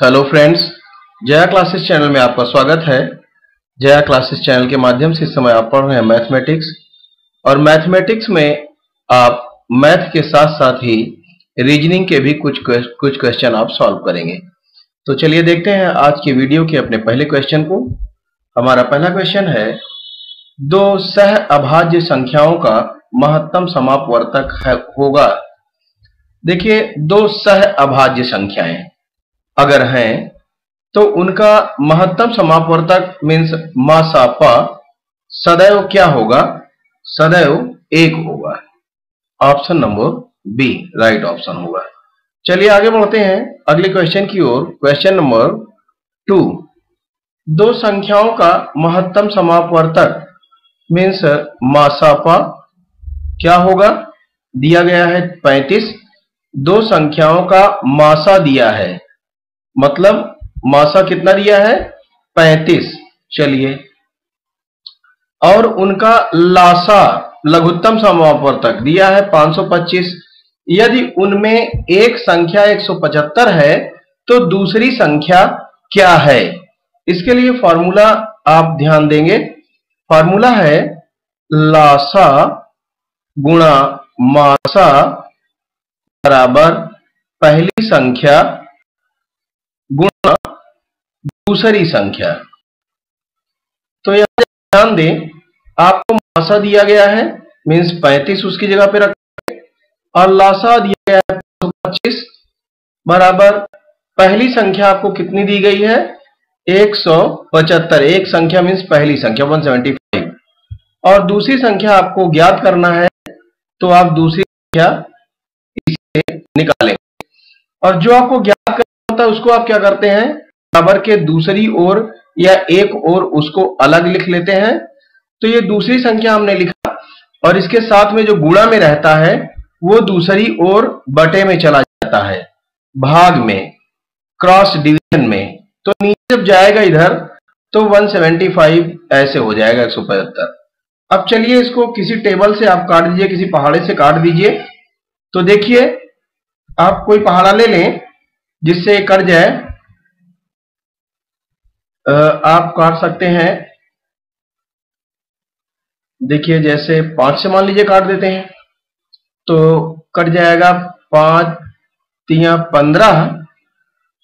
Hello friends, Jaya classes channel में आपका स्वागत है। जया क्लासेस चैनल के माध्यम से इस समय आप पढ़ रहे हैं मैथमेटिक्स, और मैथमेटिक्स में आप मैथ के साथ साथ ही रीजनिंग के भी कुछ क्वेश्चन आप सॉल्व करेंगे। तो चलिए देखते हैं आज की वीडियो के अपने पहले क्वेश्चन को। हमारा पहला क्वेश्चन है, दो सह अभाज्य संख्याओं का महत्तम समापवर्तक होगा। देखिए, दो सह अभाज्य संख्याएं अगर हैं तो उनका महत्तम समापवर्तक मीन्स मासापा सदैव क्या होगा? सदैव 1 होगा। Option number B right option होगा। चलिए आगे बढ़ते हैं अगले क्वेश्चन की ओर। क्वेश्चन नंबर 2, दो संख्याओं का महत्तम समापवर्तक मीन्स मासापा क्या होगा? दिया गया है 35। दो संख्याओं का मासा दिया है, मतलब मासा कितना दिया है? 35। चलिए, और उनका लासा लघुत्तम समापवर्तक दिया है 525। यदि उनमें एक संख्या 175 है तो दूसरी संख्या क्या है? इसके लिए फॉर्मूला आप ध्यान देंगे। फॉर्मूला है लासा गुणा मासा बराबर पहली संख्या गुणा दूसरी संख्या। तो यहां ध्यान दें, आपको मासा दिया गया है मीन्स 35 उसकी जगह पे रखें, और लासा दिया गया है 525 बराबर पहली संख्या आपको कितनी दी गई है? 175। एक संख्या मीन्स पहली संख्या 175, और दूसरी संख्या आपको ज्ञात करना है, तो आप दूसरी संख्या इसे निकालेंगे। और जो आपको ज्ञात करना होता है उसको आप क्या करते हैं? बराबर के दूसरी ओर या एक ओर उसको अलग लिख लेते हैं। तो ये दूसरी संख्या हमने लिखा, और इसके साथ में जो गुणा में रहता है वो दूसरी ओर बटे में चला जाता है, भाग में, क्रॉस डिवीजन में। तो नीचे जब जाएगा इधर तो 175 ऐसे हो जाएगा 175। अब चलिए इसको किसी टेबल से आप काट दीजिए, किसी पहाड़े से काट दीजिए। तो देखिए, आप कोई पहाड़ा ले लें जिससे कट जाए। आप काट सकते हैं, देखिए जैसे 5 से मान लीजिए काट देते हैं तो कट जाएगा 5 तिया 15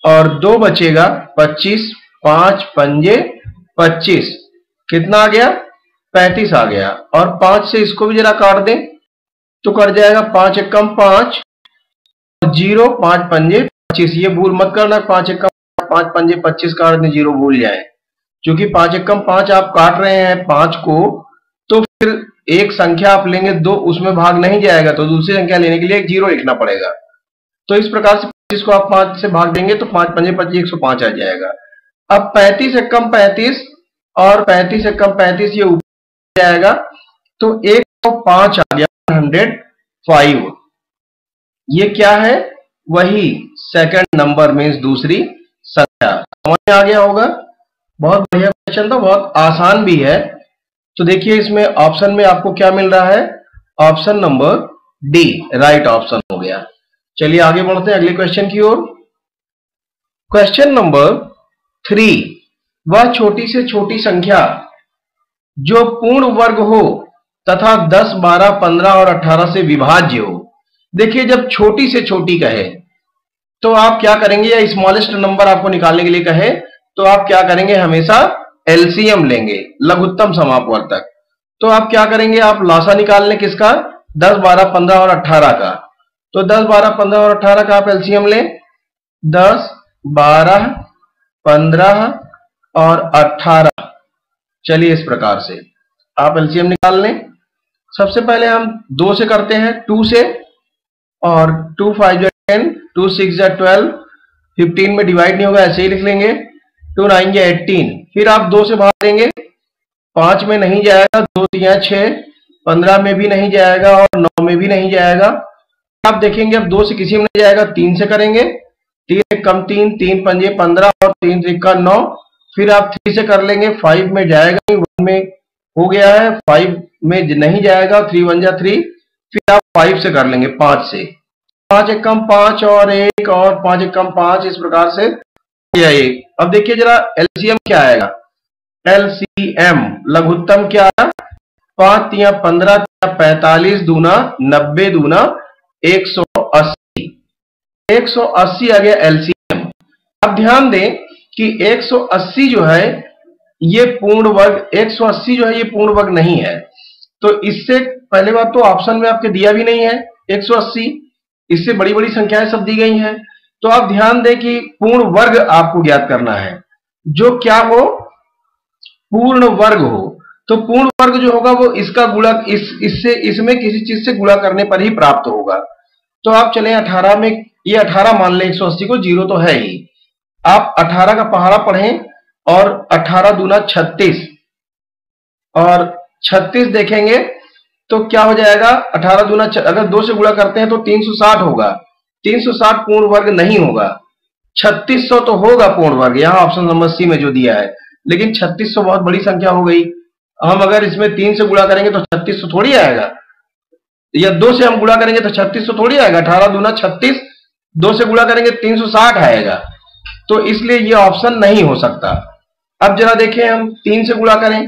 और 2 बचेगा 25। 5 पंजे 25, कितना आ गया? 35 आ गया। और 5 से इसको भी जरा काट दें तो कट जाएगा 5 एकम 5 और 0, 5 पंजे 25। ये भूल मत करना, 5 एकम 5 पंजे 25 काट दें, 0 भूल जाए। क्योंकि 5 एकम 5 आप काट रहे हैं 5 को, तो फिर एक संख्या आप लेंगे 2, उसमें भाग नहीं जाएगा, तो दूसरी संख्या लेने के लिए एक 0 लिखना पड़ेगा। तो इस प्रकार से 25 को आप 5 से भाग देंगे तो 5 पंजे 25, 105 आ जाएगा। अब 35 एकम 35 और 35 एकम 35 ये ऊपर जाएगा, तो 105 आ गया, 105। ये क्या है? वही सेकंड नंबर मीन्स दूसरी संख्या। समझ में आ गया होगा। बहुत बढ़िया क्वेश्चन था, बहुत आसान भी है। तो देखिए इसमें ऑप्शन में आपको क्या मिल रहा है? Option number D right option हो गया। चलिए आगे बढ़ते हैं अगले क्वेश्चन की ओर। क्वेश्चन नंबर 3, वह छोटी से छोटी संख्या जो पूर्ण वर्ग हो तथा 10, 12, 15 और 18 से विभाज्य हो। देखिए, जब छोटी से छोटी कहे तो आप क्या करेंगे, या स्मॉलेस्ट नंबर आपको निकालने के लिए कहे तो आप क्या करेंगे? हमेशा एलसीएम लेंगे, लघुत्तम समापवर्तक। तो आप क्या करेंगे? आप लासा निकाल लें किसका? 10, 12, 15 और 18 का। तो 10, 12, 15 और 18 का आप एलसीएम लें। 10, 12, 15 और 18। चलिए इस प्रकार से आप एलसीएम निकाल लें। सबसे पहले हम 2 से करते हैं, 2 से, और 2 5 10, 2 6 12, 15 में डिवाइड नहीं होगा, ऐसे ही लिख लेंगे। 2 9 18। फिर आप 2 से भाग देंगे, 5 में नहीं जाएगा, 2 3 6, 15 में भी नहीं जाएगा और 9 में भी नहीं जाएगा। आप देखेंगे अब 2 से किसी में नहीं जाएगा, 3 से करेंगे। 3 एकम 3, 3 पंजे 15 और 3 त्रिका 9। फिर आप 3 से कर लेंगे, 5 में जाएगा नहीं, 1 में हो गया है, 5 में नहीं जाएगा, 3 1 जा 3। फिर आप 5 से कर लेंगे, 5 से 5 एकम 5 और 1 और 5 एकम 5, इस प्रकार से या 1। अब देखिए जरा एलसीएम क्या आएगा, एलसीएम लघुत्तम क्या आया, 5 या 15 या 45 दूना 90 दूना 180, 180 आ गया एलसीएम। अब ध्यान दें कि 180 जो है ये पूर्ण वर्ग, 180 जो है ये पूर्ण वर्ग नहीं है। तो इससे पहले बात तो ऑप्शन में आपके दिया भी नहीं है 180, इससे बड़ी बड़ी संख्याएं सब दी गई हैं। तो आप ध्यान दें कि पूर्ण वर्ग आपको ज्ञात करना है, जो क्या हो, पूर्ण वर्ग हो। तो पूर्ण वर्ग जो होगा वो इसका गुणा इससे इसमें किसी चीज से गुणा करने पर ही प्राप्त होगा। तो आप चलें 18 में, ये 18 मान लें 180 को, 0 तो है ही। आप 18 का पहाड़ा पढ़ें और 18 दूना 36 और 36 देखेंगे तो क्या हो जाएगा, 18 दूना अगर 2 से गुणा करते हैं तो 360 होगा। 360 पूर्ण वर्ग नहीं होगा, 3600 तो होगा पूर्ण वर्ग, यहां ऑप्शन नंबर सी में जो दिया है। लेकिन 3600 बहुत बड़ी संख्या हो गई, हम अगर इसमें 3 से गुणा करेंगे तो 3600 थोड़ी आएगा, या 2 से हम गुणा करेंगे तो 3600 थोड़ी आएगा। 18 दूना 36, 2 से गुणा करेंगे 360 आएगा। तो इसलिए ये ऑप्शन नहीं हो सकता। अब जरा देखें, हम 3 से गुणा करें,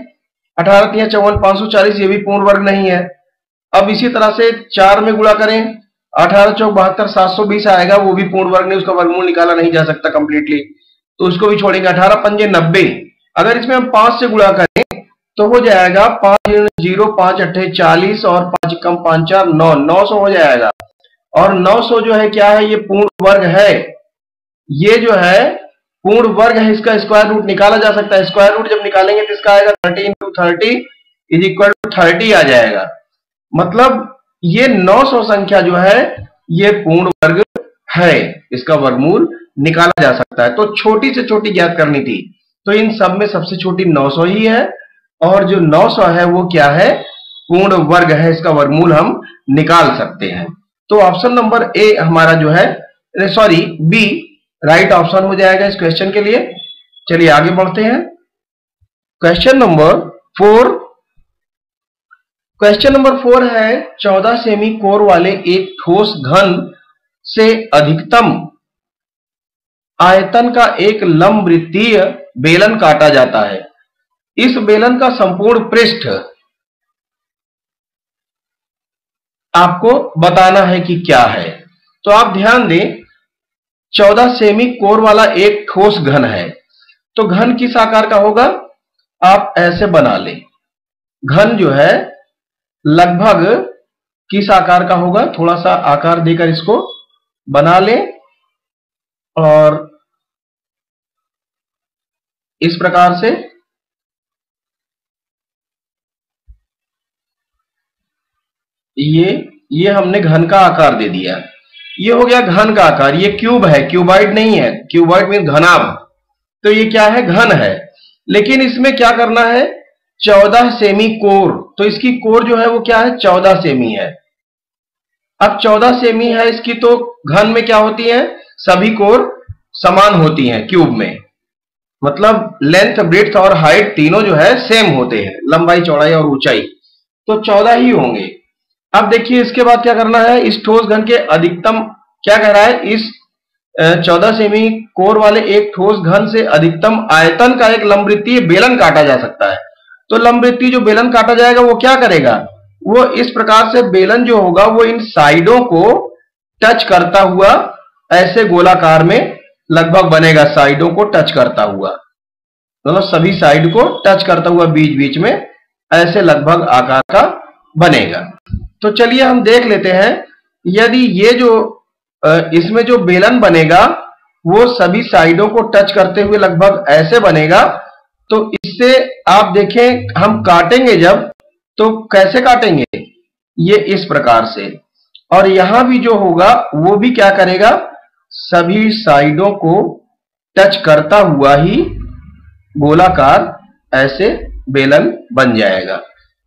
18 3 54 540, ये भी पूर्ण वर्ग नहीं है। अब इसी तरह से 4 में गुणा करें, 18 चौक 72 720 आएगा, वो भी पूर्ण वर्ग नहीं, उसका वर्गमूल निकाला नहीं जा सकता कंप्लीटली, तो उसको भी छोड़ेंगे। 18 पंजे 90, अगर इसमें हम 5 से गुणा करें तो हो जाएगा 5 0 5 8 40 और 5 कम 5 4 9, 900 हो जाएगा। और 900 जो है क्या है, ये पूर्ण वर्ग है, ये जो है पूर्ण वर्ग है, इसका स्क्वायर रूट निकाला जा सकता है। स्क्वायर रूट जब निकालेंगे तो इसका आएगा 30 × 30 = 30 आ जाएगा। मतलब ये 900 संख्या जो है ये पूर्ण वर्ग है, इसका वर्गमूल निकाला जा सकता है। तो छोटी से छोटी ज्ञात करनी थी, तो इन सब में सबसे छोटी 900 ही है, और जो 900 है वो क्या है, पूर्ण वर्ग है, इसका वर्गमूल हम निकाल सकते हैं। तो ऑप्शन नंबर ए हमारा जो है, सॉरी बी राइट ऑप्शन हो जाएगा इस क्वेश्चन के लिए। चलिए आगे बढ़ते हैं। क्वेश्चन नंबर 4, क्वेश्चन नंबर 4 है 14 सेमी कोर वाले एक ठोस घन से अधिकतम आयतन का एक लंबवृत्तीय बेलन काटा जाता है। इस बेलन का संपूर्ण पृष्ठ आपको बताना है कि क्या है। तो आप ध्यान दें, 14 सेमी कोर वाला एक ठोस घन है, तो घन किस आकार का होगा, आप ऐसे बना लें। घन जो है लगभग किस आकार का होगा, थोड़ा सा आकार देकर इसको बना लें, और इस प्रकार से ये हमने घन का आकार दे दिया। ये हो गया घन का आकार। ये क्यूब है, क्यूबाइड नहीं है, क्यूबाइड मीन घनाभ। तो ये क्या है, घन है। लेकिन इसमें क्या करना है, 14 सेमी कोर, तो इसकी कोर जो है वो क्या है, 14 सेमी है। अब 14 सेमी है इसकी, तो घन में क्या होती है, सभी कोर समान होती हैं क्यूब में, मतलब लेंथ ब्रेड्थ और हाइट तीनों जो है सेम होते हैं, लंबाई चौड़ाई और ऊंचाई, तो 14 ही होंगे। अब देखिए इसके बाद क्या करना है, इस ठोस घन के अधिकतम, क्या कह रहा है, इस 14 सेमी कोर वाले एक ठोस घन से अधिकतम आयतन का एक लंबवृत्तीय बेलन काटा जा सकता है। तो लंबवृत्तीय जो बेलन काटा जाएगा वो क्या करेगा, वो इस प्रकार से बेलन जो होगा वो इन साइडों को टच करता हुआ ऐसे गोलाकार में लगभग बनेगा, साइडों को टच करता हुआ, मतलब सभी साइड को टच करता हुआ बीच बीच में ऐसे लगभग आकार का बनेगा। तो चलिए हम देख लेते हैं, यदि ये जो इसमें जो बेलन बनेगा वो सभी साइडों को टच करते हुए लगभग ऐसे बनेगा, तो इससे आप देखें हम काटेंगे जब, तो कैसे काटेंगे, ये इस प्रकार से, और यहां भी जो होगा वो भी क्या करेगा, सभी साइडों को टच करता हुआ ही गोलाकार ऐसे बेलन बन जाएगा।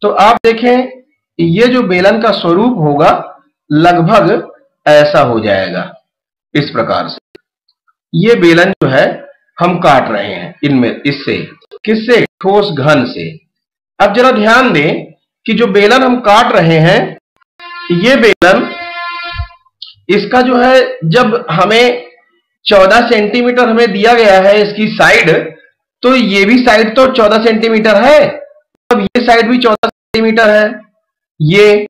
तो आप देखें ये जो बेलन का स्वरूप होगा लगभग ऐसा हो जाएगा, इस प्रकार से। ये बेलन जो है हम काट रहे हैं इनमें, इससे, किससे, ठोस घन से। अब जरा ध्यान दें कि जो बेलन हम काट रहे हैं, ये बेलन, इसका जो है जब हमें 14 सेंटीमीटर हमें दिया गया है इसकी साइड, तो ये भी साइड तो 14 सेंटीमीटर है, अब ये साइड भी 14 सेंटीमीटर है। ये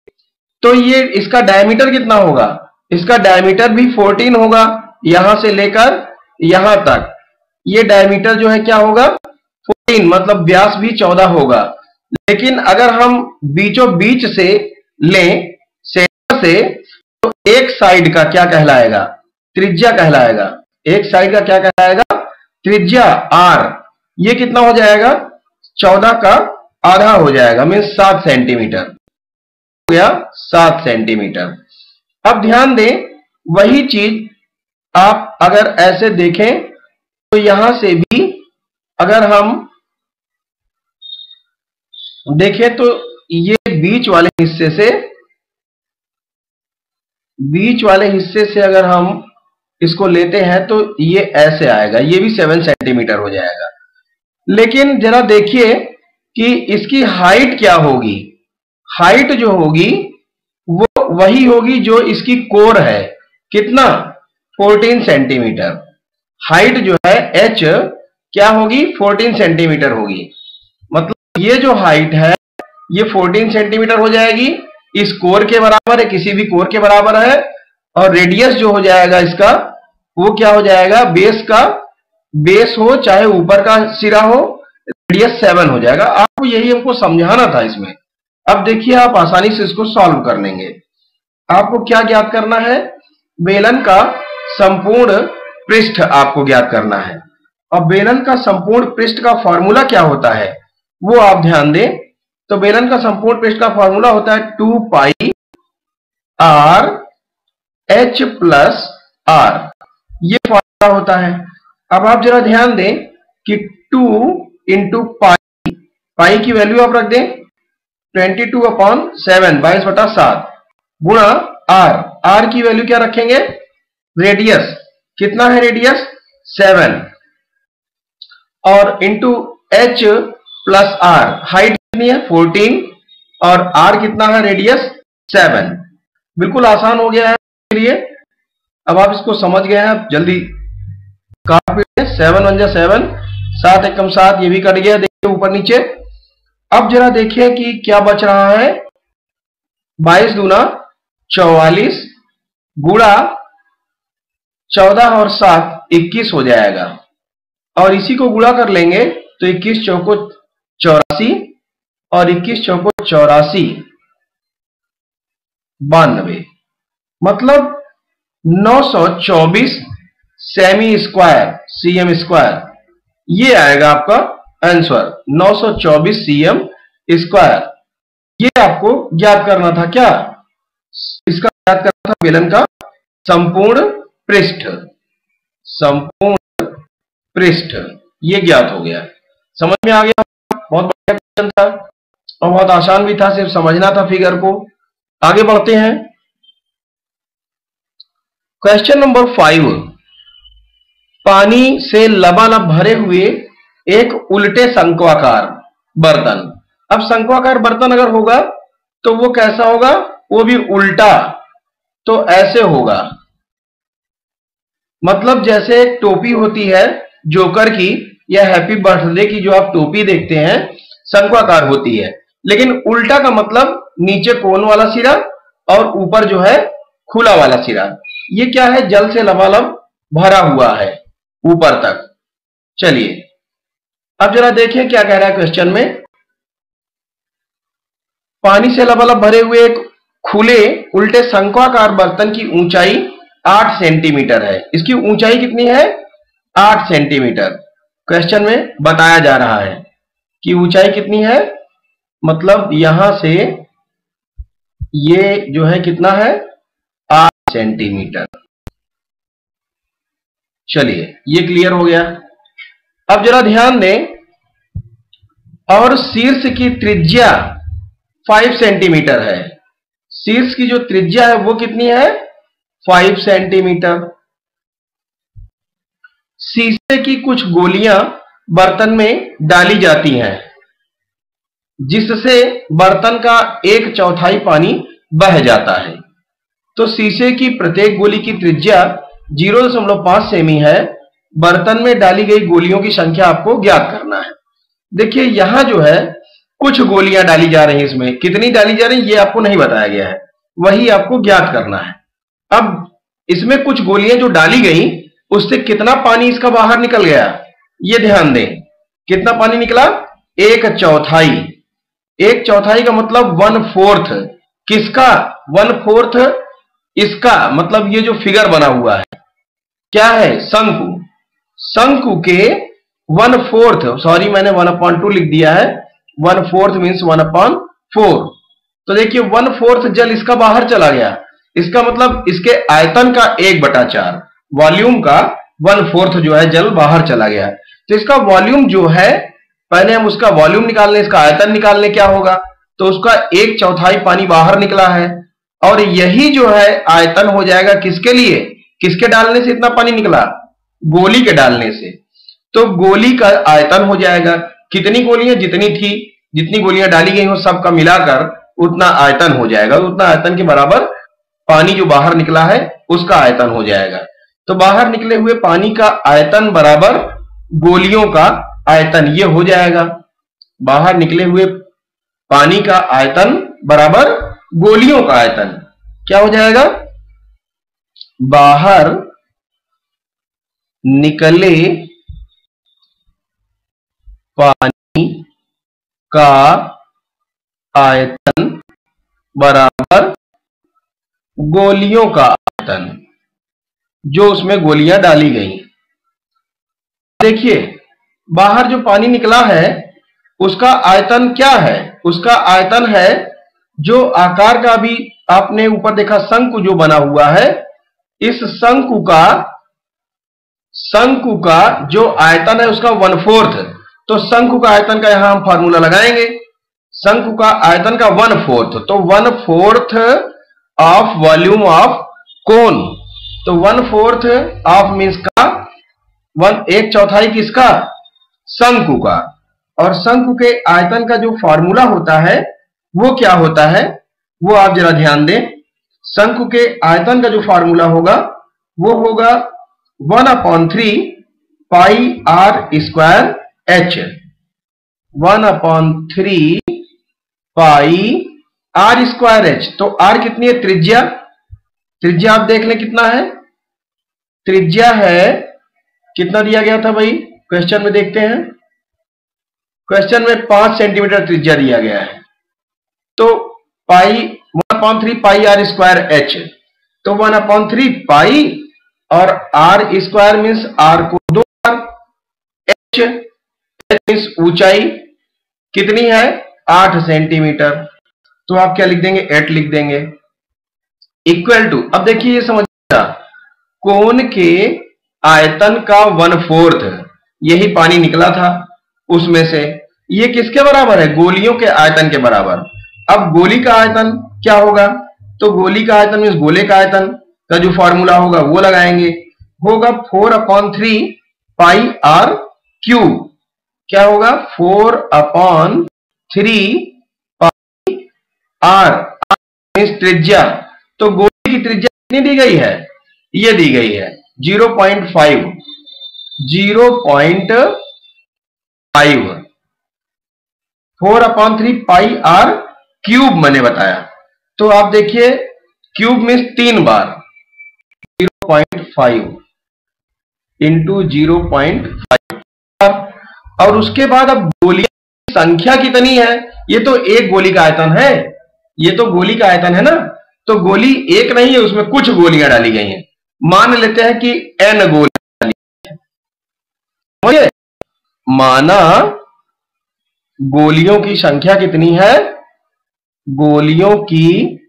तो ये इसका डायमीटर कितना होगा? इसका डायमीटर भी 14 होगा, यहां से लेकर यहां तक ये डायमीटर जो है क्या होगा? 14, मतलब व्यास भी 14 होगा। लेकिन अगर हम बीचों बीच से लें, सेंटर से, तो एक साइड का क्या कहलाएगा? त्रिज्या कहलाएगा। एक साइड का क्या कहलाएगा? त्रिज्या r। ये कितना हो जाएगा? 14 का आधा हो जाएगा, मीन्स 7 सेंटीमीटर हो गया, 7 सेंटीमीटर। अब ध्यान दें, वही चीज आप अगर ऐसे देखें तो यहां से भी अगर हम देखें तो ये बीच वाले हिस्से से अगर हम इसको लेते हैं तो ये ऐसे आएगा, ये भी 7 सेंटीमीटर हो जाएगा। लेकिन जरा देखिए कि इसकी हाइट क्या होगी। हाइट जो होगी वो वही होगी जो इसकी कोर है, कितना? 14 सेंटीमीटर। हाइट जो है h क्या होगी? 14 सेंटीमीटर होगी। मतलब ये जो हाइट है ये 14 सेंटीमीटर हो जाएगी, इस कोर के बराबर है, किसी भी कोर के बराबर है। और रेडियस जो हो जाएगा इसका वो क्या हो जाएगा? बेस हो चाहे ऊपर का सिरा हो, रेडियस 7 हो जाएगा। आपको यही हमको समझाना था इसमें। अब देखिए आप आसानी से इसको सॉल्व कर लेंगे। आपको क्या ज्ञात करना है? बेलन का संपूर्ण पृष्ठ आपको ज्ञात करना है। और बेलन का संपूर्ण पृष्ठ का फॉर्मूला क्या होता है वो आप ध्यान दें। तो बेलन का संपूर्ण पृष्ठ का फॉर्मूला होता है 2 पाई r h प्लस r, ये फॉर्मूला होता है। अब आप जरा ध्यान दें कि 2 इंटू पाई की वैल्यू आप रख दें 22/7, 22/7 गुणा r की वैल्यू क्या रखेंगे? रेडियस, कितना है रेडियस? 7, और into h plus r, height कितनी है? 14, और r कितना है? रेडियस 7। बिल्कुल आसान हो गया है के लिए। अब आप इसको समझ गए हैं, जल्दी काट पीटे। 7 1 जा 7, 7 एकम 7, ये भी कट गया, देखिए ऊपर नीचे। अब जरा देखिए कि क्या बच रहा है। 22 दूना 44 गुणा 14 और 7 21 हो जाएगा, और इसी को गुणा कर लेंगे तो 21 चौको 84 और 21 चौको 84, 92, मतलब 924 सेमी स्क्वायर, cm स्क्वायर। ये आएगा आपका आंसर, 924 cm स्क्वायर। ये आपको ज्ञात करना था। क्या इसका ज्ञात करना था? बेलन का संपूर्ण पृष्ठ, संपूर्ण पृष्ठ, ये ज्ञात हो गया। समझ में आ गया? बहुत बढ़िया क्वेश्चन था और बहुत आसान भी था, सिर्फ समझना था फिगर को। आगे बढ़ते हैं। क्वेश्चन नंबर 5, पानी से लबालब भरे हुए एक उल्टे शंक्वाकार बर्तन। अब शंक्वाकार बर्तन अगर होगा तो वो कैसा होगा? वो भी उल्टा, तो ऐसे होगा। मतलब जैसे एक टोपी होती है जोकर की या हैप्पी बर्थडे की, जो आप टोपी देखते हैं, शंक्वाकार होती है। लेकिन उल्टा का मतलब नीचे कोन वाला सिरा और ऊपर जो है खुला वाला सिरा। ये क्या है? जल से लबालब भरा हुआ है ऊपर तक। चलिए अब जरा देखें क्या कह रहा है क्वेश्चन में। पानी से लबालब भरे हुए एक खुले उल्टे शंक्वाकार बर्तन की ऊंचाई 8 सेंटीमीटर है। इसकी ऊंचाई कितनी है? 8 सेंटीमीटर। क्वेश्चन में बताया जा रहा है कि ऊंचाई कितनी है, मतलब यहां से ये जो है कितना है? 8 सेंटीमीटर। चलिए ये क्लियर हो गया। अब जरा ध्यान दें, और शीर्ष की त्रिज्या 5 सेंटीमीटर है। शीर्ष की जो त्रिज्या है वो कितनी है? 5 सेंटीमीटर। शीशे की कुछ गोलियां बर्तन में डाली जाती हैं जिससे बर्तन का 1/4 पानी बह जाता है। तो शीशे की प्रत्येक गोली की त्रिज्या 0.5 सेमी है। बर्तन में डाली गई गोलियों की संख्या आपको ज्ञात करना है। देखिए यहां जो है कुछ गोलियां डाली जा रही हैं, इसमें कितनी डाली जा रही है ये आपको नहीं बताया गया है, वही आपको ज्ञात करना है। अब इसमें कुछ गोलियां जो डाली गई उससे कितना पानी इसका बाहर निकल गया ये ध्यान दें। कितना पानी निकला? 1/4। 1/4 का मतलब 1/4 किसका? 1/4 इसका, मतलब ये जो फिगर बना हुआ है क्या है? शंकु। शंकु के 1/4, सॉरी मैंने 1/2 लिख दिया है, 1/4 मीन्स 1/4। तो देखिए 1/4 जल इसका बाहर चला गया, इसका मतलब इसके आयतन का 1/4, वॉल्यूम का 1/4 जो है जल बाहर चला गया। तो इसका वॉल्यूम जो है, पहले हम उसका वॉल्यूम निकाल लें, इसका आयतन निकाल लें क्या होगा। तो उसका 1/4 पानी बाहर निकला है और यही जो है आयतन हो जाएगा किसके लिए? किसके डालने से इतना पानी निकला? गोली के डालने से। तो गोली का आयतन हो जाएगा, कितनी गोलियां जितनी थी, जितनी गोलियां डाली गई हो सबका मिलाकर उतना आयतन हो जाएगा। उतना आयतन के बराबर पानी जो बाहर निकला है उसका आयतन हो जाएगा। तो बाहर निकले हुए पानी का आयतन बराबर गोलियों का आयतन, ये हो जाएगा। बाहर निकले हुए पानी का आयतन बराबर गोलियों का आयतन। क्या हो जाएगा? बाहर निकले पानी का आयतन बराबर गोलियों का आयतन, जो उसमें गोलियां डाली गई। देखिए बाहर जो पानी निकला है उसका आयतन क्या है? उसका आयतन है जो आकार का भी आपने ऊपर देखा शंकु जो बना हुआ है, इस शंकु का जो आयतन है उसका 1/4। तो शंकु का आयतन का यहां हम फार्मूला लगाएंगे। शंकु का आयतन का 1/4, तो 1/4 ऑफ वॉल्यूम ऑफ कोन। तो 1/4 ऑफ मीन्स का 1/4 किसका? शंकु का। और शंकु के आयतन का जो फार्मूला होता है वो क्या होता है, वो आप जरा ध्यान दें। शंकु के आयतन का जो फार्मूला होगा वो होगा 1/3 पाई r स्क्वायर h। 1/3 पाई r स्क्वायर h। तो r कितनी है? त्रिज्या। त्रिज्या आप देख लें कितना है। त्रिज्या है, कितना दिया गया था भाई क्वेश्चन में, देखते हैं। क्वेश्चन में 5 सेंटीमीटर त्रिज्या दिया गया है। तो पाई 1/3 पाई r स्क्वायर h, तो 1/3 पाई और r स्क्वायर मीन्स r को 2 बार, h मीन्स ऊंचाई कितनी है? 8 सेंटीमीटर। तो आप क्या लिख देंगे? 8 लिख देंगे। इक्वल टू, अब देखिए ये समझिएगा, कोन के आयतन का 1/4 यही पानी निकला था उसमें से, ये किसके बराबर है? गोलियों के आयतन के बराबर। अब गोली का आयतन क्या होगा? तो गोली का आयतन मीन्स गोले का आयतन का जो फॉर्मूला होगा वो लगाएंगे, होगा 4/3 पाई r क्यूब। क्या होगा? 4/3 पाई r मीन्स त्रिज्या। तो गोली की त्रिज्या कितनी दी गई है? ये दी गई है 0.5। 4/3 पाई r क्यूब मैंने बताया। तो आप देखिए क्यूब मीन्स 3 बार, 0.5 इंटू 0.5। और उसके बाद अब गोलियों की संख्या कितनी है? ये तो एक गोली का आयतन है, ये तो गोली का आयतन है ना। तो गोली एक नहीं है, उसमें कुछ गोलियां डाली गई हैं। मान लेते हैं कि n गोली डाली है। माना गोलियों की संख्या कितनी है? गोलियों की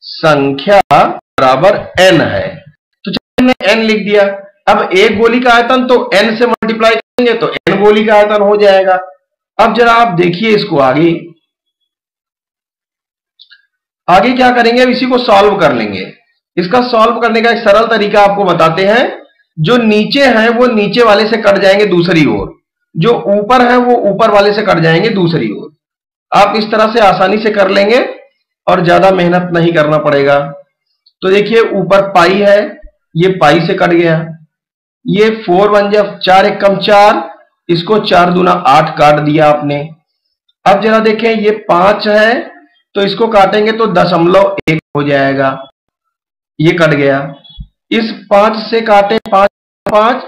संख्या बराबर n है। तो चलिए हमने n लिख दिया। अब एक गोली का आयतन तो n से मल्टीप्लाई करेंगे तो n गोली का आयतन हो जाएगा। अब जरा आप देखिए इसको आगे क्या करेंगे, अब इसी को सॉल्व कर लेंगे। इसका सॉल्व करने का एक सरल तरीका आपको बताते हैं। जो नीचे हैं वो नीचे वाले से कट जाएंगे दूसरी ओर, जो ऊपर है वो ऊपर वाले से कट जाएंगे दूसरी ओर। आप इस तरह से आसानी से कर लेंगे और ज्यादा मेहनत नहीं करना पड़ेगा। तो देखिए ऊपर पाई है ये पाई से कट गया। ये 4 1 जा 4 1 कम 4, इसको 4 दूना 8 काट दिया आपने। अब जरा देखें, ये 5 है तो इसको काटेंगे तो 0.1 हो जाएगा, ये कट गया। इस 5 से काटे 5 5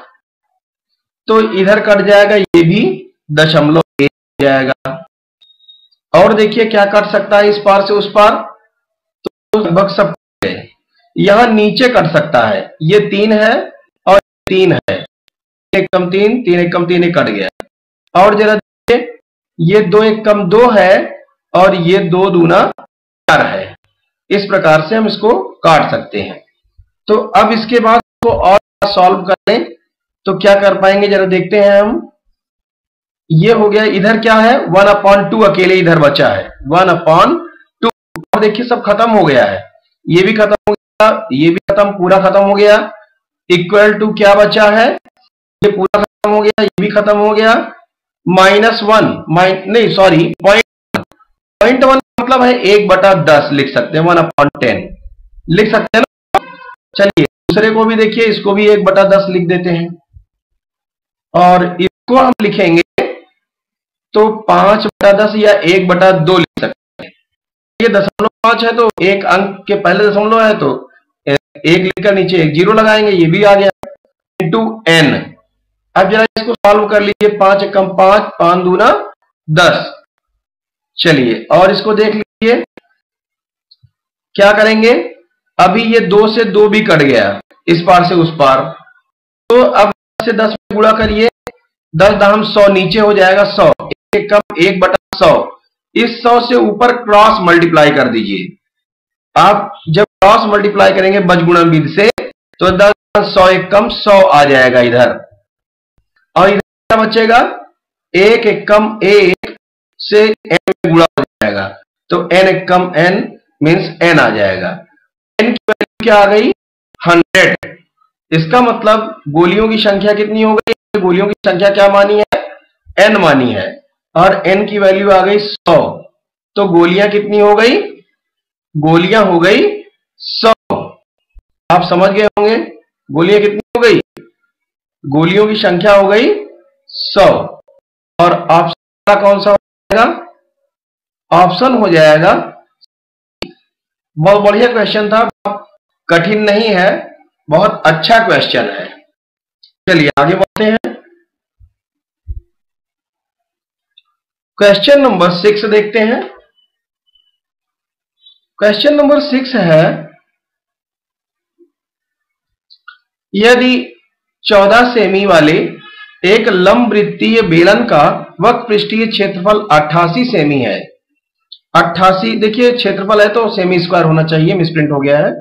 तो इधर कट जाएगा, ये भी 0.1 हो जाएगा। और देखिए क्या कट सकता है इस पार से उस पार, तो लगभग सब यहां नीचे कट सकता है। ये 3 है और 3 है, 1 कम 3 3 1 कम 3 कट गया। और जरा देखिए, ये 2 1 कम 2 है और ये 2 दूना 4 है। इस प्रकार से हम इसको काट सकते हैं। तो अब इसके बाद को और सॉल्व करें तो क्या कर पाएंगे, जरा देखते हैं हम। ये हो गया, इधर क्या है 1/2 अकेले इधर बचा है 1/2। और देखिए सब खत्म हो गया है, ये भी खत्म हो गया, ये भी खत्म, पूरा खत्म हो गया। इक्वल टू क्या बचा है, ये पूरा खत्म हो गया, ये भी खत्म हो गया। -1 नहीं सॉरी 0.1 मतलब है 1/10 लिख सकते हैं, 1/10 लिख सकते हैं ना। चलिए दूसरे को भी देखिए, इसको भी 1/10 लिख देते हैं और इसको हम लिखेंगे तो 5/10 या 1/2 लिख सकते हैं। ये 0.5 है तो एक अंक के पहले दशमलव है तो 1 लिखकर नीचे 1 0 लगाएंगे, ये भी आ गया इंटू n। अब जरा इसको सॉल्व कर लीजिए, 5 1 कम 5 5 दूना 10। चलिए और इसको देख लीजिए क्या करेंगे। अभी ये 2 से 2 भी कट गया, इस पार से उस पार, तो अब 10 से 10 में गुणा करिए, 10 दाम 100 नीचे हो जाएगा 100, 1 कम 1/100। इस 100 से ऊपर क्रॉस मल्टीप्लाई कर दीजिए। आप जब क्रॉस मल्टीप्लाई करेंगे बजगुणन विधि से तो 10 100 1 कम 100 आ जाएगा इधर, और इधर क्या बचेगा 1 1 कम 1 से n में गुणा हो जाएगा तो n 1 कम n मीन्स n आ जाएगा। n की वैल्यू क्या आ गई 100। इसका मतलब गोलियों की संख्या कितनी हो गई, गोलियों की संख्या क्या मानी है n मानी है, और n की वैल्यू आ गई 100। तो गोलियां कितनी हो गई, गोलियां हो गई 100। आप समझ गए होंगे गोलियां कितनी हो गई, गोलियों की संख्या हो गई 100। और ऑप्शन कौन सा हो जाएगा, ऑप्शन हो जाएगा। बहुत बढ़िया क्वेश्चन था, कठिन नहीं है, बहुत अच्छा क्वेश्चन है। चलिए आगे बढ़ते हैं, क्वेश्चन नंबर 6 देखते हैं। क्वेश्चन नंबर 6 है, यदि 14 सेमी वाले एक लंबवृत्तीय बेलन का वक्र पृष्ठीय क्षेत्रफल 88 सेमी है। 88 देखिए क्षेत्रफल है तो सेमी स्क्वायर होना चाहिए, मिसप्रिंट हो गया है,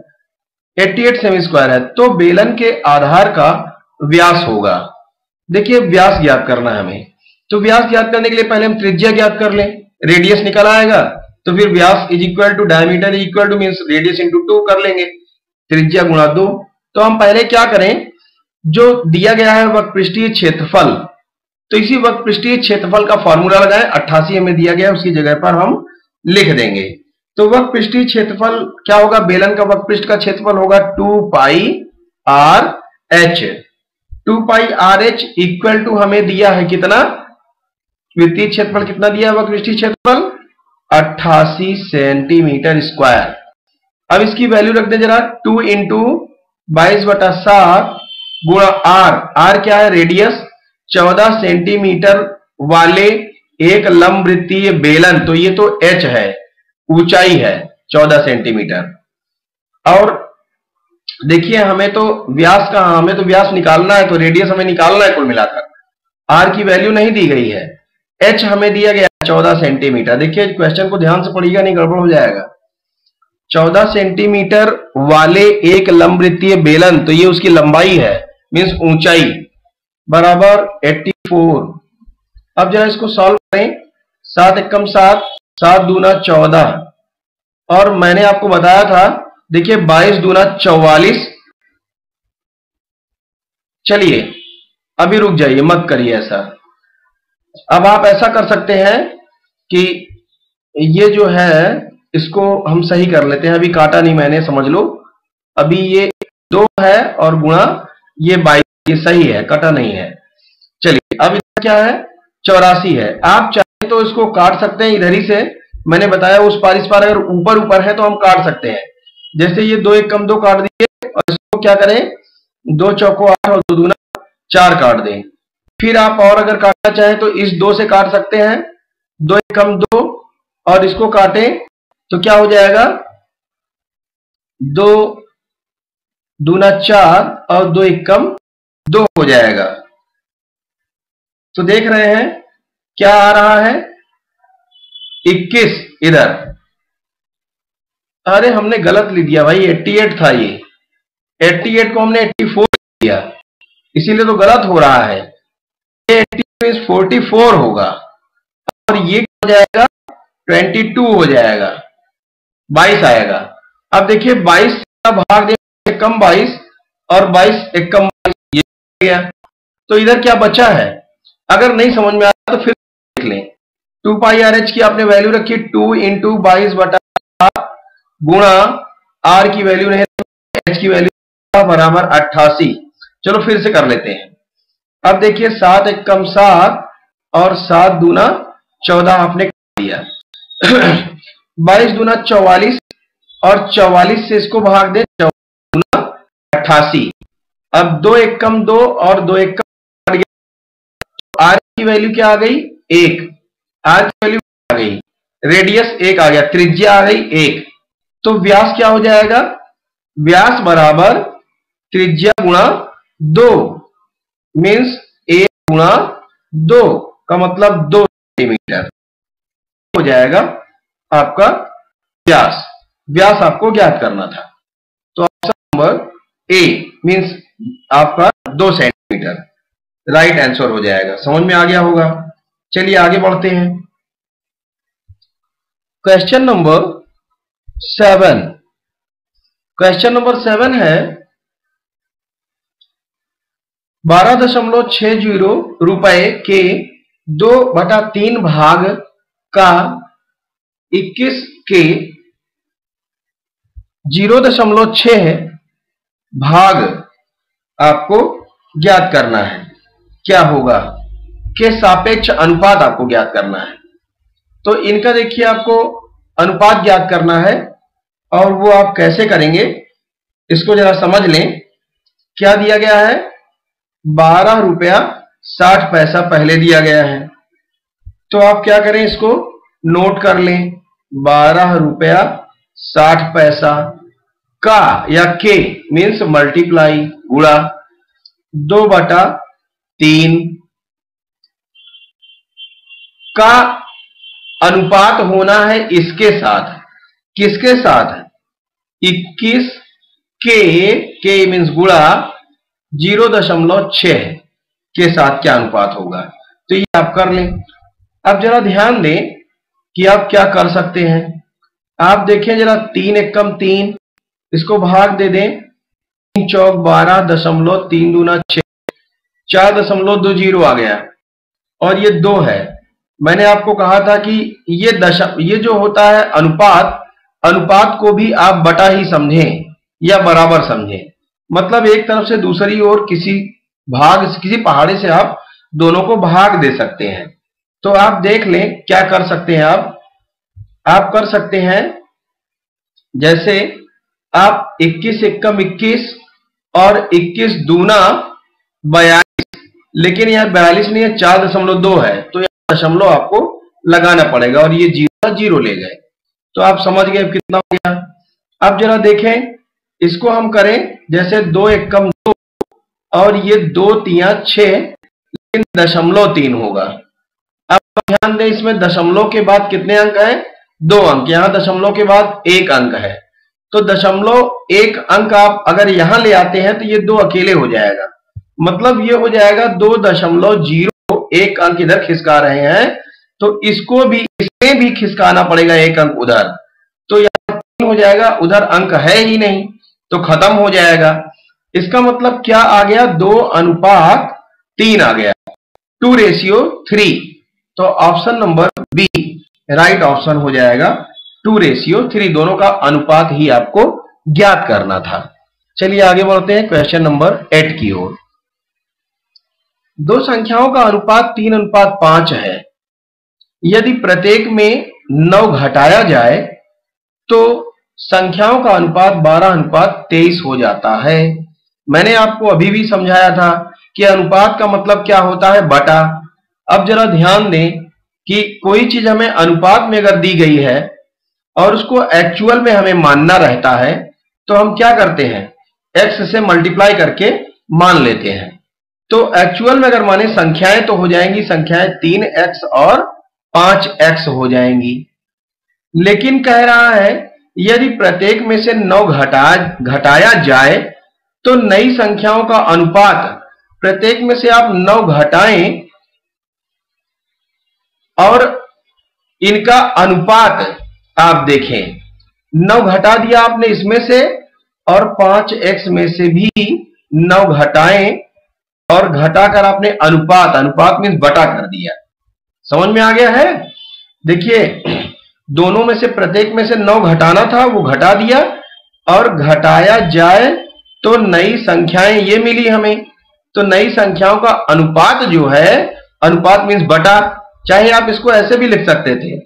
88 सेमी स्क्वायर है, तो बेलन के आधार का व्यास होगा। देखिए व्यास ज्ञात करना है हमें, तो व्यास ज्ञात करने के लिए पहले हम त्रिज्या ज्ञात कर लें, रेडियस निकल आएगा तो फिर व्यास is equal to diameter is equal to means radius into 2 कर लेंगे, त्रिज्या गुणा 2। तो हम पहले क्या करें, जो दिया गया है वक्र पृष्ठीय क्षेत्रफल, तो इसी वक्र पृष्ठीय क्षेत्रफल का फॉर्मूला लगाएं, 88 हमें दिया गया है उसकी जगह पर हम लिख देंगे। तो वक्र पृष्ठीय क्षेत्रफल क्या होगा, बेलन का वक्र पृष्ठ का क्षेत्रफल होगा 2 pi R H. 2 pi R H equal to हमें दिया है कितना, वृत्तीय क्षेत्रफल कितना दिया है, वक्र पृष्ठीय क्षेत्रफल 88 सेंटीमीटर स्क्वायर। अब इसकी वैल्यू रख दे जरा, 2 इंटू 22/7 गुणा आर, आर क्या है रेडियस, 14 सेंटीमीटर वाले एक लंबवृत्तीय बेलन, तो ये तो h है, ऊंचाई है 14 सेंटीमीटर। और देखिए हमें तो व्यास का, हमें तो व्यास निकालना है, तो रेडियस हमें निकालना है कुल मिलाकर, आर की वैल्यू नहीं दी गई है, h हमें दिया गया 14 सेंटीमीटर। देखिए क्वेश्चन को ध्यान से पढ़िएगा नहीं गड़बड़ हो जाएगा। 14 सेंटीमीटर वाले एक लंबवृत्तीय बेलन, तो ये उसकी लंबाई है मीन्स ऊंचाई, बराबर 84। अब जरा इसको सॉल्व करें, 7 1 कम 7 7 दूना 14, और मैंने आपको बताया था देखिए 22 दूना 44। चलिए अभी रुक जाइए, मत करिए ऐसा। अब आप ऐसा कर सकते हैं कि ये जो है इसको हम सही कर लेते हैं, अभी काटा नहीं मैंने, समझ लो। अभी ये 2 है और गुणा ये 22, ये सही है, कटा नहीं है। चलिए अब इधर क्या है, 84 है। आप चाहे तो इसको काट सकते हैं इधर ही से, मैंने बताया उस पार इस पार अगर ऊपर ऊपर है तो हम काट सकते हैं। जैसे ये 2 1 कम 2 काट दिए और इसको क्या करें, 2 चौको 8 और 2 दूना 4 काट दें। फिर आप और अगर काटना चाहें तो इस 2 से काट सकते हैं, 2 1 कम 2 और इसको काटें तो क्या हो जाएगा, 2 दूना 4 और 2 1 कम 2 हो जाएगा। तो देख रहे हैं क्या आ रहा है, 21 इधर। अरे हमने गलत लिख दिया भाई, 88 था ये, 88 को हमने 84 लिया, इसीलिए तो गलत हो रहा है। ये 44 होगा और ये हो जाएगा 22 हो जाएगा, 22 आएगा। अब देखिए 22 का भाग दें कम 22 और 22 1 कम 22, ये गया। तो इधर क्या बचा है, अगर नहीं समझ में आया तो फिर देख लें। 2 पाई आर एच की आपने वैल्यू रखी 2 इंटू 22 बटा गुणा आर की वैल्यू नहीं, एच की वैल्यू बराबर 88। चलो फिर से कर लेते हैं। अब देखिए 7 1 कम 7 और 7 दूना 14 आपने कर दिया। 22 दूना 44 और 44 से इसको भाग दे, 14 दूना 88। अब 2 1 कम 2 और 2 1 कम गया। आर की वैल्यू क्या आ गई, 1। आर की वैल्यू आ गई, रेडियस 1 आ गया, त्रिज्या आ गई 1। तो व्यास क्या हो जाएगा, व्यास बराबर त्रिज्या गुणा 2, मीन्स 1 गुणा 2 का मतलब 2 सेंटीमीटर हो जाएगा आपका व्यास। व्यास आपको ज्ञात करना था, तो ऑप्शन नंबर ए मीन्स आपका 2 सेंटीमीटर राइट आंसर हो जाएगा। समझ में आ गया होगा। चलिए आगे बढ़ते हैं। Question number 7। क्वेश्चन नंबर 7 है 12.60 रुपए के 2/3 भाग का 21 के 0.6 भाग आपको ज्ञात करना है। क्या होगा, के सापेक्ष अनुपात आपको ज्ञात करना है। तो इनका देखिए आपको अनुपात ज्ञात करना है, और वो आप कैसे करेंगे इसको जरा समझ लें। क्या दिया गया है, 12 रुपया 60 पैसा पहले दिया गया है। तो आप क्या करें, इसको नोट कर लें, 12 रुपया 60 पैसा का या के मीन्स मल्टीप्लाई गुणा 2/3 का अनुपात होना है इसके साथ। किसके साथ, 21 के मीन्स गुणा 0.6 के साथ क्या अनुपात होगा। तो ये आप कर लें। अब जरा ध्यान दें कि आप क्या कर सकते हैं। आप देखें जरा, 3 1 कम 3, इसको भाग दे दें, 3 चौक 12, 3 दूना 6, 4.20 आ गया और ये 2 है। मैंने आपको कहा था कि ये जो होता है अनुपात को भी आप बटा ही समझें या बराबर समझें। मतलब एक तरफ से दूसरी ओर किसी पहाड़े से आप दोनों को भाग दे सकते हैं। तो आप देख लें क्या कर सकते हैं। आप कर सकते हैं, जैसे आप 21 1 कम 21 और 21 दूना 42, लेकिन यहाँ 42 नहीं है, 4.2 है, तो यहाँ दशमलव आपको लगाना पड़ेगा और ये 0 ले गए। तो आप समझ गए कितना हो गया। अब जरा देखें, इसको हम करें, जैसे 2 1 कम 2 और ये 2 3 6, लेकिन 0.3 होगा। अब ध्यान दें, इसमें दशमलव के बाद कितने अंक है, 2 अंक। यहाँ दशमलव के बाद 1 अंक है, तो 0.1 अंक आप अगर यहां ले आते हैं तो ये 2 अकेले हो जाएगा। मतलब ये हो जाएगा 2.01 अंक इधर खिसका रहे हैं, तो इसको भी इसमें भी खिसकाना पड़ेगा 1 अंक उधर। तो यहाँ 3 हो जाएगा, उधर अंक है ही नहीं तो खत्म हो जाएगा। इसका मतलब क्या आ गया, 2:3 आ गया, 2:3। तो option number B right option हो जाएगा, 2:3। दोनों का अनुपात ही आपको ज्ञात करना था। चलिए आगे बढ़ते हैं क्वेश्चन नंबर 8 की ओर। दो संख्याओं का अनुपात 3:5 है। यदि प्रत्येक में 9 घटाया जाए तो संख्याओं का अनुपात 12:23 हो जाता है। मैंने आपको अभी भी समझाया था कि अनुपात का मतलब क्या होता है, बटा। अब जरा ध्यान दें कि कोई चीज हमें अनुपात में अगर दी गई है और उसको एक्चुअल में हमें मानना रहता है तो हम क्या करते हैं, x से मल्टीप्लाई करके मान लेते हैं। तो एक्चुअल में अगर माने संख्याएं तो हो जाएंगी, संख्याएं 3x और 5x हो जाएंगी। लेकिन कह रहा है यदि प्रत्येक में से 9 घटाया जाए तो नई संख्याओं का अनुपात, प्रत्येक में से आप 9 घटाएं और इनका अनुपात आप देखें। 9 घटा दिया आपने इसमें से और 5x में से भी 9 घटाएं और घटाकर आपने अनुपात, अनुपात मीन्स बटा कर दिया। समझ में आ गया है? देखिए दोनों में से प्रत्येक में से 9 घटाना था, वो घटा दिया और घटाया जाए तो नई संख्याएं ये मिली हमें। तो नई संख्याओं का अनुपात जो है, अनुपात मीन्स बटा, चाहे आप इसको ऐसे भी लिख सकते थे,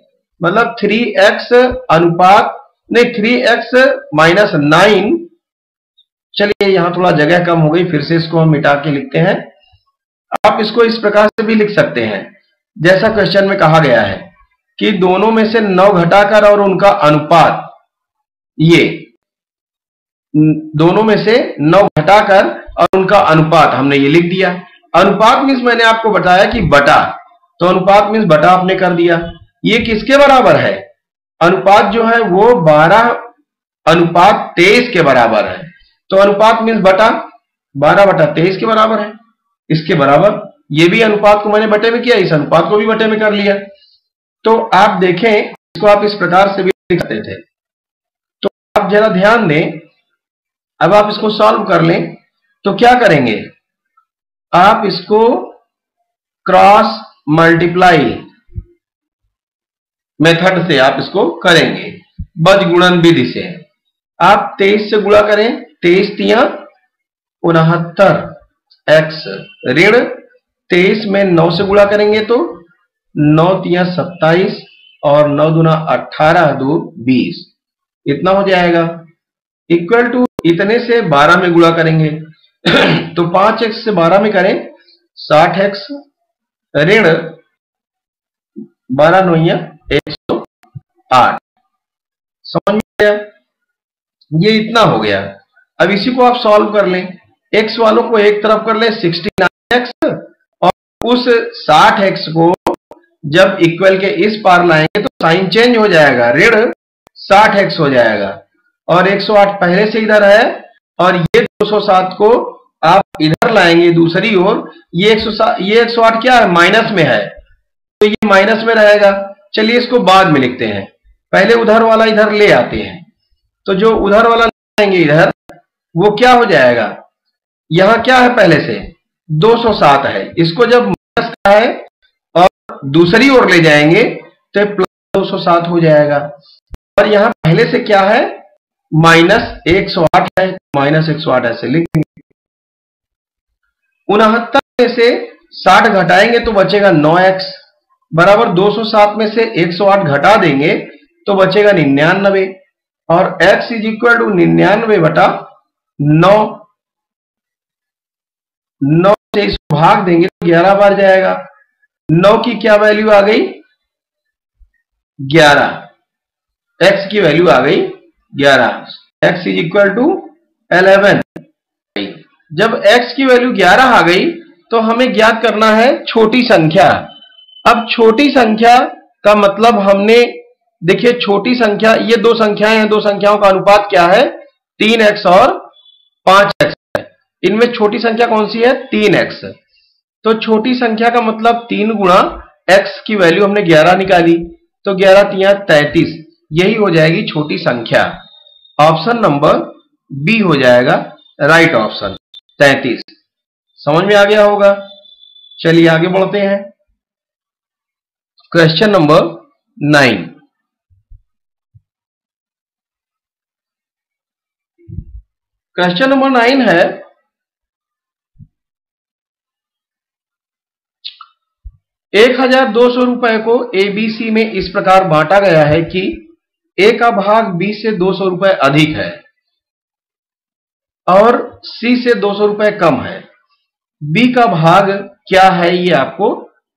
मतलब 3x अनुपात नहीं 3x माइनस 9। चलिए यहां थोड़ा जगह कम हो गई, फिर से इसको हम मिटा के लिखते हैं। आप इसको इस प्रकार से भी लिख सकते हैं जैसा क्वेश्चन में कहा गया है कि दोनों में से 9 घटाकर और उनका अनुपात, ये दोनों में से 9 घटाकर और उनका अनुपात हमने ये लिख दिया। अनुपात मीन्स मैंने आपको बताया कि बटा, तो अनुपात मीन्स बटा आपने कर दिया। ये किसके बराबर है? अनुपात जो है वो 12:23 के बराबर है। तो अनुपात मीन्स बटा 12/23 के बराबर है, इसके बराबर। ये भी अनुपात को मैंने बटे में किया, इस अनुपात को भी बटे में कर लिया। तो आप देखें इसको आप इस प्रकार से भी लिख सकते थे। तो आप जरा ध्यान दें, अब आप इसको सॉल्व कर लें तो क्या करेंगे, आप इसको क्रॉस मल्टीप्लाई मेथड से आप इसको करेंगे, बज गुणन विधि से। आप 23 से गुणा करें, 23 तिया 69x ऋण 23 में 9 से गुणा करेंगे तो 9 तिया 27 और 9 दूना 18 2 20, इतना हो जाएगा। इक्वल टू इतने से 12 में गुणा करेंगे तो 5x से 12 में करें 60x ऋण 12 9 108। समझ में आया? ये इतना हो गया। अब इसी को आप सॉल्व कर लें, x वालों को एक तरफ कर लें 69x और उस 60x को जब इक्वल के इस पार लाएंगे तो साइन चेंज हो जाएगा, ऋण 60x हो जाएगा और 108 पहले से इधर है और ये 207 को आप इधर लाएंगे दूसरी ओर। ये 108 क्या है, माइनस में है, तो ये माइनस में रहेगा। चलिए इसको बाद में लिखते हैं, पहले उधर वाला इधर ले आते हैं। तो जो उधर वाला लाएंगे इधर, वो क्या हो जाएगा, यहां क्या है पहले से 207 है, इसको जब माइनस का है और दूसरी ओर ले जाएंगे तो प्लस 207 हो जाएगा। और यहां पहले से क्या है, माइनस 108 है, माइनस 108 ऐसे लिखेंगे। 69 में से 60 घटाएंगे तो बचेगा 9x बराबर 207 में से 108 घटा देंगे तो बचेगा 99 और x इज इक्वल टू 99/9। 9 से इसको भाग देंगे तो 11 बार जाएगा। 9 की क्या वैल्यू आ गई, 11। x की वैल्यू आ गई 11, x इज इक्वल टू 11। जब x की वैल्यू 11 आ गई तो हमें ज्ञात करना है छोटी संख्या। अब छोटी संख्या का मतलब हमने, देखिए छोटी संख्या, ये दो संख्याएं हैं, दो संख्याओं का अनुपात क्या है, 3x और 5x है। इनमें छोटी संख्या कौन सी है, 3x। तो छोटी संख्या का मतलब 3 गुणा x की वैल्यू हमने 11 निकाली तो 11 तिया 33, यही हो जाएगी छोटी संख्या। ऑप्शन नंबर बी हो जाएगा राइट ऑप्शन, 33। समझ में आ गया होगा। चलिए आगे बढ़ते हैं, क्वेश्चन नंबर 9। क्वेश्चन नंबर 9 है, ₹1200 को एबीसी में इस प्रकार बांटा गया है कि ए का भाग बी से ₹200 अधिक है और सी से ₹200 कम है। बी का भाग क्या है ये आपको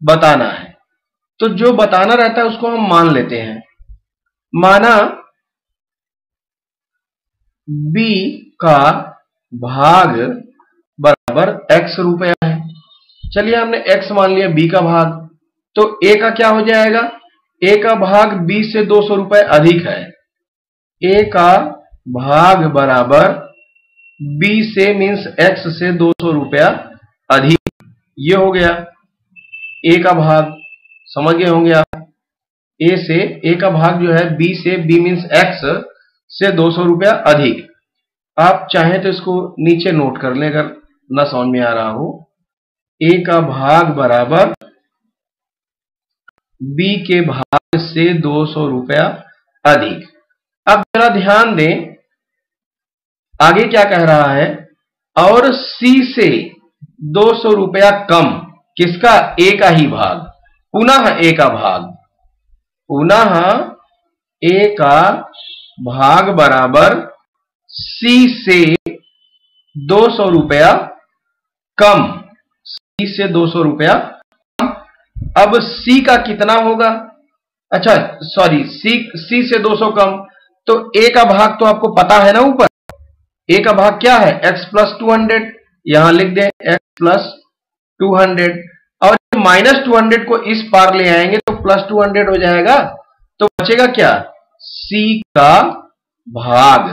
बताना है। तो जो बताना रहता है उसको हम मान लेते हैं। माना बी का भाग बराबर x रुपया है। चलिए हमने x मान लिया बी का भाग, तो ए का क्या हो जाएगा? ए का भाग बी से ₹200 अधिक है। ए का भाग बराबर बी से मीन्स x से ₹200 अधिक, ये हो गया ए का भाग। समझ गए होंगे आप? ए का भाग जो है बी से, बी मीन्स x से ₹200 अधिक। आप चाहें तो इसको नीचे नोट कर लें अगर ना समझ में आ रहा हो। ए का भाग बराबर बी के भाग से ₹200 अधिक। अब जरा ध्यान दें आगे क्या कह रहा है, और सी से ₹200 कम। किसका? ए का ही भाग, पुनः ए का भाग, पुनः ए का भाग बराबर सी से ₹200 कम, सी से ₹200 कम। अब सी का कितना होगा? अच्छा सॉरी, सी से 200 कम, तो ए का भाग तो आपको पता है ना ऊपर। ए का भाग क्या है? x प्लस 200, यहां लिख दें x प्लस 200, और माइनस 200 को इस पार ले आएंगे तो प्लस 200 हो जाएगा। तो बचेगा क्या? c का भाग।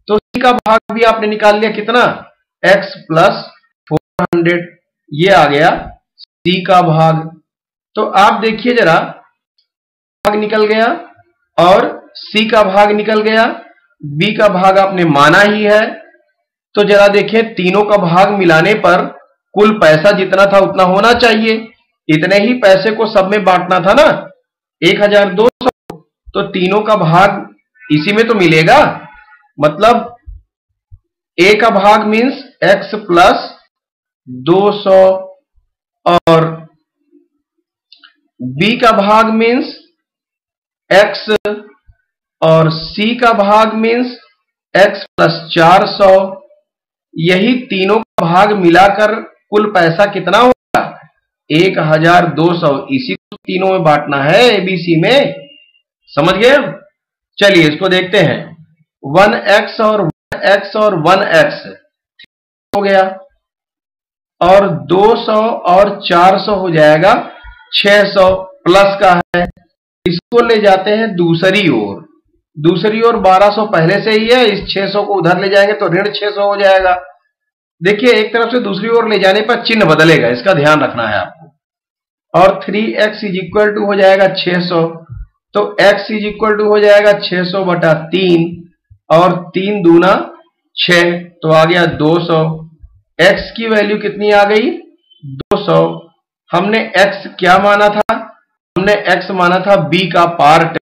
तो c का भाग भी आपने निकाल लिया, कितना? x प्लस 400, ये आ गया c का भाग। तो आप देखिए जरा, भाग निकल गया और c का भाग निकल गया, b का भाग आपने माना ही है। तो जरा देखें, तीनों का भाग मिलाने पर कुल पैसा जितना था उतना होना चाहिए। इतने ही पैसे को सब में बांटना था ना, 1200। तो तीनों का भाग इसी में तो मिलेगा। मतलब a का भाग मीन्स x प्लस 200 और b का भाग मीन्स x और c का भाग मीन्स x प्लस 400। यही तीनों का भाग मिलाकर कुल पैसा कितना होगा? 1200। इसी को तीनों में बांटना है एबीसी में। समझ गए? चलिए इसको देखते हैं। 1x और 1x और 1x हो गया, और 200 और 400 हो जाएगा 600, प्लस का है। इसको ले जाते हैं दूसरी ओर। दूसरी ओर 1200 पहले से ही है, इस 600 को उधर ले जाएंगे तो ऋण 600 हो जाएगा। देखिए एक तरफ से दूसरी ओर ले जाने पर चिन्ह बदलेगा, इसका ध्यान रखना है आपको। और 3x इज इक्वल टू हो जाएगा 600, तो x इज इक्वल टू हो जाएगा 600 बटा 3, और 3 दूना 6, तो आ गया 200। x की वैल्यू कितनी आ गई? 200। हमने x क्या माना था? हमने x माना था b का पार्ट,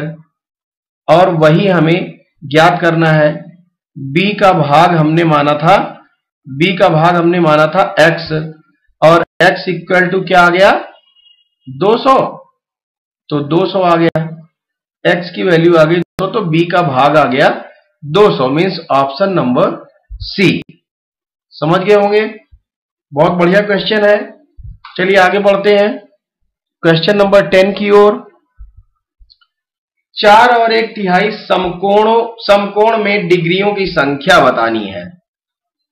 और वही हमें ज्ञात करना है। b का भाग हमने माना था, b का भाग हमने माना था x, और x इक्वल टू क्या आ गया? 200। तो 200 आ गया, x की वैल्यू आ गई 200, तो b का भाग आ गया 200, मीन्स ऑप्शन नंबर सी। समझ गए होंगे? बहुत बढ़िया क्वेश्चन है। चलिए आगे बढ़ते हैं क्वेश्चन नंबर 10 की ओर। 4 और 1/3 समकोण में डिग्रियों की संख्या बतानी है।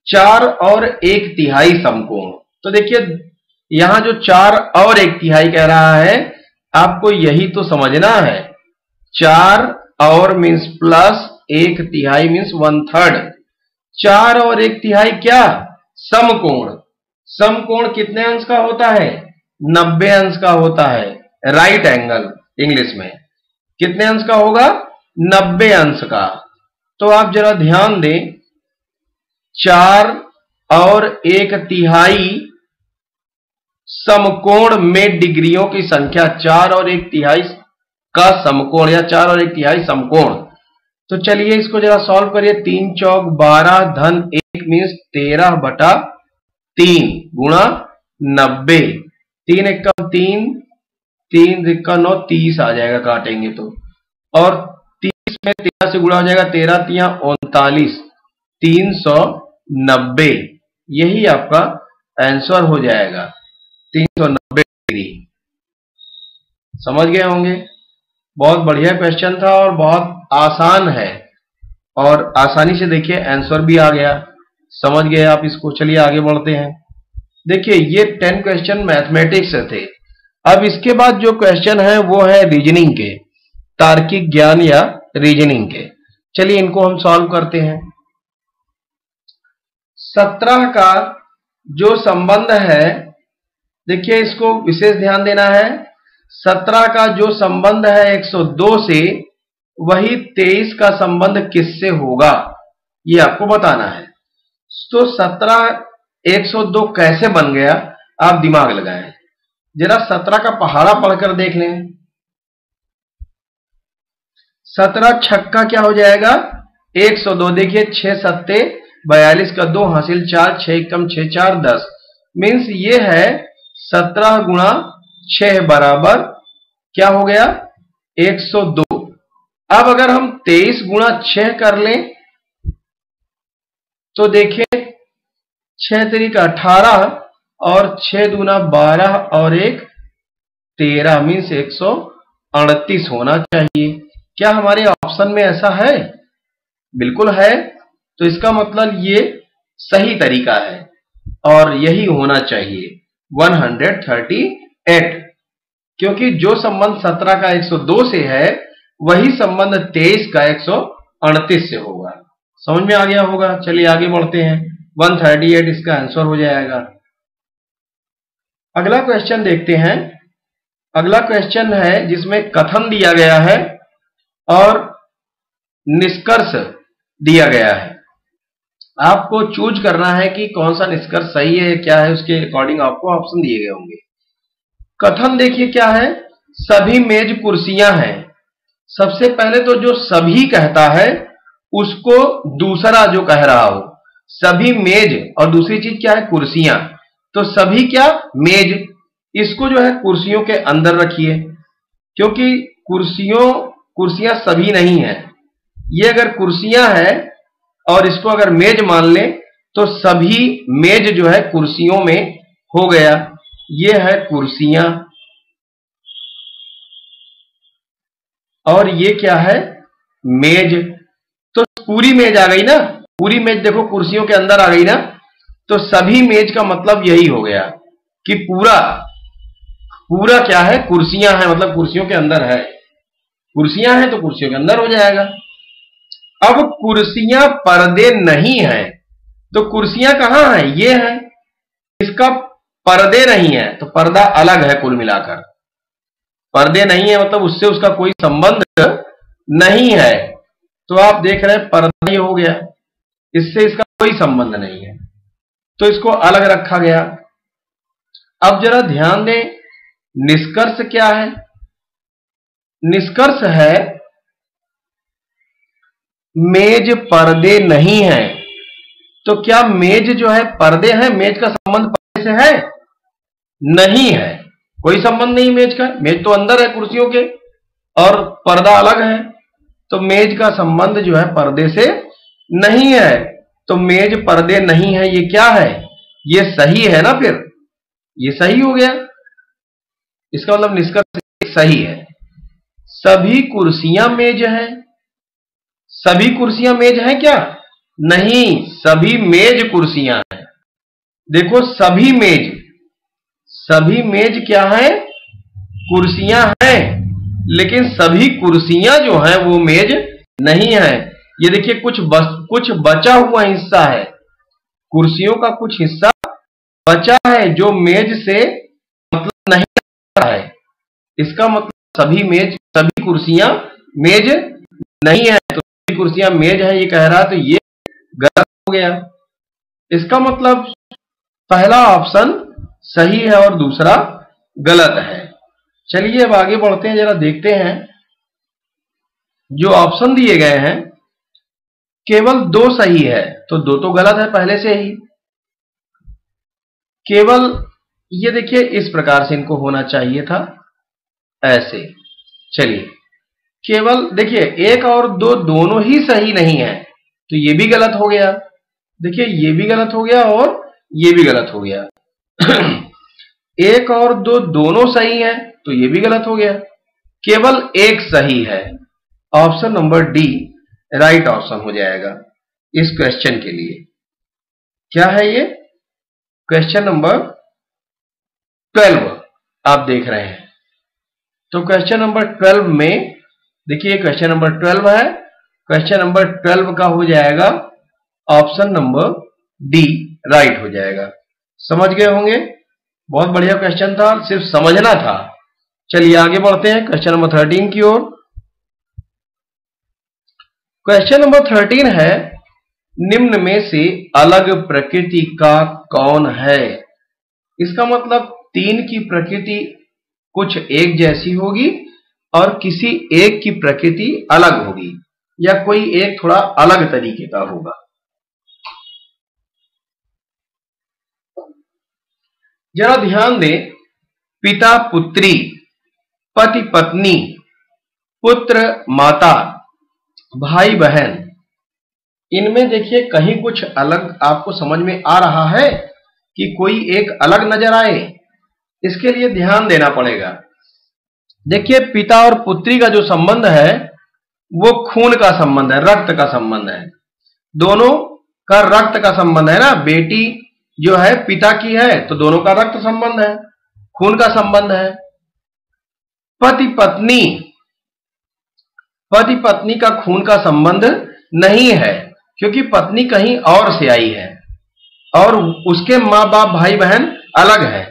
4 और 1/3 समकोण। तो देखिए यहां जो 4 और 1/3 कह रहा है, आपको यही तो समझना है। 4 और मीन्स प्लस 1/3 मीन्स 1/3। 4 और 1/3 क्या? समकोण। समकोण कितने अंश का होता है? 90 अंश का होता है। राइट एंगल इंग्लिश में कितने अंश का होगा? 90 अंश का। तो आप जरा ध्यान दें, 4 और 1/3 समकोण में डिग्रियों की संख्या, 4 और 1/3 का समकोण या 4 और 1/3 समकोण। तो चलिए इसको जरा सॉल्व करिए। 3 चौक 12 धन 1 मीन्स 13/3 गुणा 90। 3 एकम 3, 3 एकम 9, 30 आ जाएगा काटेंगे तो। और 30 में 13 से गुणा हो जाएगा, 13 तिया 39, 390। यही आपका आंसर हो जाएगा 390 डिग्री। समझ गए होंगे। बहुत बढ़िया क्वेश्चन था और बहुत आसान है, और आसानी से देखिए आंसर भी आ गया। समझ गए आप इसको। चलिए आगे बढ़ते हैं। देखिए ये 10 क्वेश्चन मैथमेटिक्स से थे। अब इसके बाद जो क्वेश्चन है वो है रीजनिंग के, तार्किक ज्ञान या रीजनिंग के। चलिए इनको हम सॉल्व करते हैं। 17 का जो संबंध है, देखिए इसको विशेष ध्यान देना है। 17 का जो संबंध है 102 से, वही 23 का संबंध किससे होगा, ये आपको बताना है। तो 17 102 कैसे बन गया, आप दिमाग लगाएं। जरा 17 का पहाड़ा पढ़कर देख लें। 17 छक्का क्या हो जाएगा 102। देखिए 6 सत्ते 42 का 2 हासिल 4, 6 एकम 6 4 10 मीन्स ये है 17 गुणा 6 बराबर क्या हो गया 102। अब अगर हम 23 गुणा 6 कर लें तो देखिए 6 तरीका 18 और 6 दूना 12 और 1 13 मीन्स 138 होना चाहिए। क्या हमारे ऑप्शन में ऐसा है? बिल्कुल है। तो इसका मतलब ये सही तरीका है और यही होना चाहिए 138, क्योंकि जो संबंध 17 का 102 से है वही संबंध 23 का 138 से होगा। समझ में आ गया होगा। चलिए आगे बढ़ते हैं। 138 इसका आंसर हो जाएगा। अगला क्वेश्चन देखते हैं। अगला क्वेश्चन है जिसमें कथन दिया गया है और निष्कर्ष दिया गया है। आपको चूज करना है कि कौन सा निष्कर्ष सही है क्या है, उसके अकॉर्डिंग आपको ऑप्शन दिए गए होंगे। कथन देखिए क्या है, सभी मेज कुर्सियां हैं। सबसे पहले तो जो सभी कहता है उसको दूसरा जो कह रहा हो, सभी मेज और दूसरी चीज क्या है कुर्सियां। तो सभी क्या मेज, इसको जो है कुर्सियों के अंदर रखिए, क्योंकि कुर्सियां सभी नहीं है। ये अगर कुर्सियां है और इसको अगर मेज मान ले तो सभी मेज जो है कुर्सियों में हो गया। ये है कुर्सियां और ये क्या है मेज। तो पूरी मेज आ गई ना, पूरी मेज देखो कुर्सियों के अंदर आ गई ना। तो सभी मेज का मतलब यही हो गया कि पूरा क्या है कुर्सियां हैं, मतलब कुर्सियों के अंदर है। कुर्सियां हैं तो कुर्सियों के अंदर हो जाएगा। अब कुर्सियां पर्दे नहीं है, तो कुर्सियां कहां हैं, ये है। इसका पर्दे नहीं है तो पर्दा अलग है। कुल मिलाकर पर्दे नहीं है मतलब उससे उसका कोई संबंध नहीं है। तो आप देख रहे हैं पर्दा ही हो गया, इससे इसका कोई संबंध नहीं है, तो इसको अलग रखा गया। अब जरा ध्यान दें निष्कर्ष क्या है। निष्कर्ष है मेज पर्दे नहीं है। तो क्या मेज जो है पर्दे हैं, मेज का संबंध पर्दे से है? नहीं है, कोई संबंध नहीं मेज का। मेज तो अंदर है कुर्सियों के और पर्दा अलग है, तो मेज का संबंध जो है पर्दे से नहीं है। तो मेज पर्दे नहीं है, ये क्या है, ये सही है ना, फिर ये सही हो गया। इसका मतलब निष्कर्ष सही है। सभी कुर्सियां मेज हैं। सभी कुर्सियां मेज हैं क्या? नहीं, सभी मेज कुर्सियां हैं। देखो सभी मेज क्या है कुर्सियां हैं, लेकिन सभी कुर्सियां जो हैं वो मेज नहीं है। ये देखिए कुछ बचा हुआ हिस्सा है, कुर्सियों का कुछ हिस्सा बचा है जो मेज से मतलब नहीं है। इसका मतलब सभी कुर्सियां मेज नहीं है। तो सभी कुर्सियां मेज है ये कह रहा है, तो ये गलत हो गया। इसका मतलब पहला ऑप्शन सही है और दूसरा गलत है। चलिए अब आगे बढ़ते हैं, जरा देखते हैं जो ऑप्शन दिए गए हैं केवल 2 सही है, तो 2 तो गलत है पहले से ही। केवल ये देखिए इस प्रकार से इनको होना चाहिए था, ऐसे। चलिए, केवल देखिए 1 और 2 दोनों ही सही नहीं है, तो ये भी गलत हो गया। देखिए ये भी गलत हो गया और ये भी गलत हो गया। 1 और 2 दोनों सही है, तो ये भी गलत हो गया। केवल 1 सही है। Option number D right option हो जाएगा इस क्वेश्चन के लिए। क्या है ये? क्वेश्चन नंबर 12 आप देख रहे हैं। तो क्वेश्चन नंबर 12 में देखिए, क्वेश्चन नंबर 12 है, क्वेश्चन नंबर 12 का हो जाएगा ऑप्शन नंबर डी राइट हो जाएगा। समझ गए होंगे? बहुत बढ़िया क्वेश्चन था, सिर्फ समझना था। चलिए आगे बढ़ते हैं क्वेश्चन नंबर 13 की ओर। क्वेश्चन नंबर 13 है, निम्न में से अलग प्रकृति का कौन है? इसका मतलब 3 की प्रकृति कुछ एक जैसी होगी और किसी एक की प्रकृति अलग होगी, या कोई एक थोड़ा अलग तरीके का होगा। जरा ध्यान दें, पिता पुत्री, पति पत्नी, पुत्र माता, भाई बहन, इनमें देखिए कहीं कुछ अलग आपको समझ में आ रहा है कि कोई एक अलग नजर आए? इसके लिए ध्यान देना पड़ेगा। देखिए पिता और पुत्री का जो संबंध है वो खून का संबंध है, रक्त का संबंध है। दोनों का रक्त का संबंध है ना। बेटी जो है पिता की है, तो दोनों का रक्त संबंध है, खून का संबंध है। पति पत्नी, पति पत्नी का खून का संबंध नहीं है, क्योंकि पत्नी कहीं और से आई है और उसके माँ बाप भाई बहन अलग है।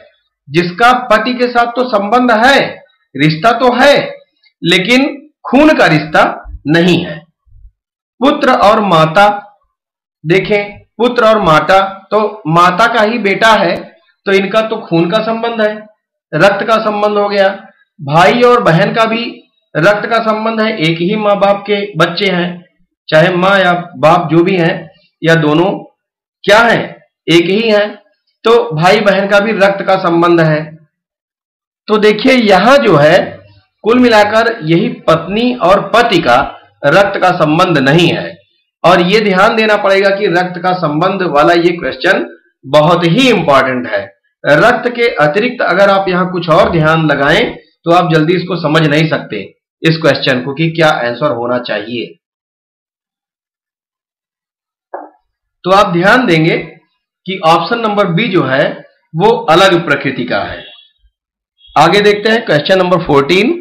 जिसका पति के साथ तो संबंध है, रिश्ता तो है, लेकिन खून का रिश्ता नहीं है। पुत्र और माता, देखें पुत्र और माता, तो माता का ही बेटा है, तो इनका तो खून का संबंध है, रक्त का संबंध हो गया। भाई और बहन का भी रक्त का संबंध है, एक ही माँ बाप के बच्चे हैं, चाहे माँ या बाप जो भी हैं, या दोनों क्या हैं, एक ही हैं, तो भाई बहन का भी रक्त का संबंध है। तो देखिए यहां जो है कुल मिलाकर यही पत्नी और पति का रक्त का संबंध नहीं है। और यह ध्यान देना पड़ेगा कि रक्त का संबंध वाला ये क्वेश्चन बहुत ही इंपॉर्टेंट है। रक्त के अतिरिक्त अगर आप यहां कुछ और ध्यान लगाएं तो आप जल्दी इसको समझ नहीं सकते, इस क्वेश्चन को, कि क्या आंसर होना चाहिए। तो आप ध्यान देंगे कि ऑप्शन नंबर बी जो है वो अलग प्रकृति का है। आगे देखते हैं क्वेश्चन नंबर 14।